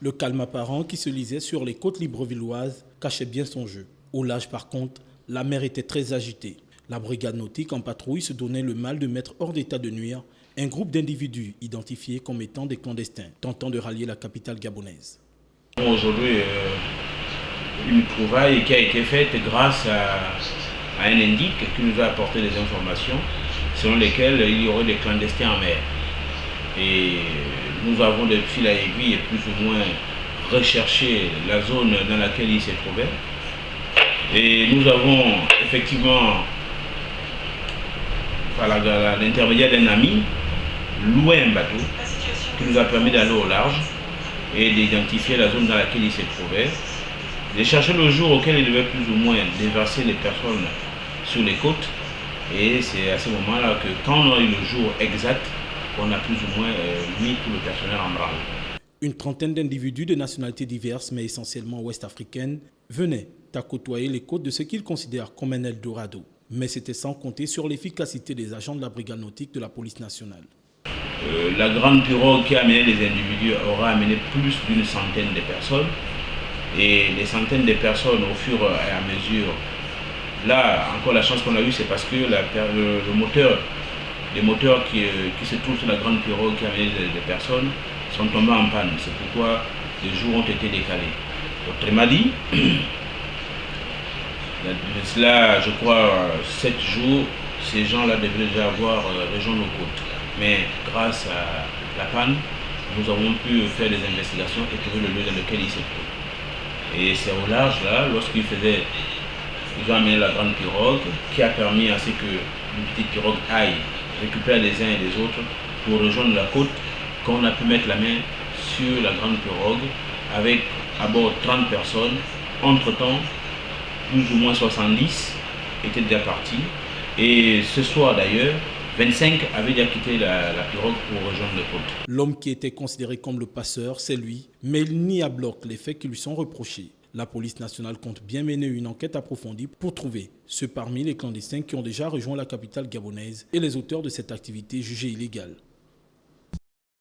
Le calme apparent qui se lisait sur les côtes librevilloises cachait bien son jeu. Au large par contre, la mer était très agitée. La brigade nautique en patrouille se donnait le mal de mettre hors d'état de nuire un groupe d'individus identifiés comme étant des clandestins, tentant de rallier la capitale gabonaise. Aujourd'hui, une trouvaille qui a été faite grâce à un indique qui nous a apporté des informations selon lesquelles il y aurait des clandestins en mer. Et nous avons de fil à aiguille plus ou moins recherché la zone dans laquelle il se trouvait. Et nous avons effectivement, par l'intermédiaire d'un ami, loué un bateau qui nous a permis d'aller au large et d'identifier la zone dans laquelle il se trouvait, de chercher le jour auquel il devait plus ou moins déverser les personnes sur les côtes. Et c'est à ce moment-là que, quand on a eu le jour exact, on a plus ou moins mis tout le personnel en branle. Une trentaine d'individus de nationalités diverses, mais essentiellement ouest-africaines, venaient à côtoyer les côtes de ce qu'ils considèrent comme un Eldorado. Mais c'était sans compter sur l'efficacité des agents de la brigade nautique de la police nationale. La grande pirogue qui a amené les individus aura amené plus d'une centaine de personnes. Et les centaines de personnes au fur et à mesure. Là, encore la chance qu'on a eue, c'est parce que les moteurs qui se trouvent sur la grande pirogue qui a amené des personnes sont tombés en panne. C'est pourquoi les jours ont été décalés. Autrement dit, cela, je crois, 7 jours, ces gens-là devaient déjà avoir rejoint nos côtes. Mais grâce à la panne, nous avons pu faire des investigations et trouver le lieu dans lequel ils se trouvent. Et c'est au large là, ils ont amené la grande pirogue qui a permis à ce qu'une petite pirogue aille récupérer les uns et les autres pour rejoindre la côte, qu'on a pu mettre la main sur la grande pirogue avec à bord 30 personnes. Entre-temps, plus ou moins 70 étaient déjà partis. Et ce soir d'ailleurs, 25 avaient déjà quitté la pirogue pour rejoindre les côtes. L'homme qui était considéré comme le passeur, c'est lui, mais il nie à bloc les faits qui lui sont reprochés. La police nationale compte bien mener une enquête approfondie pour trouver ceux parmi les clandestins qui ont déjà rejoint la capitale gabonaise et les auteurs de cette activité jugée illégale.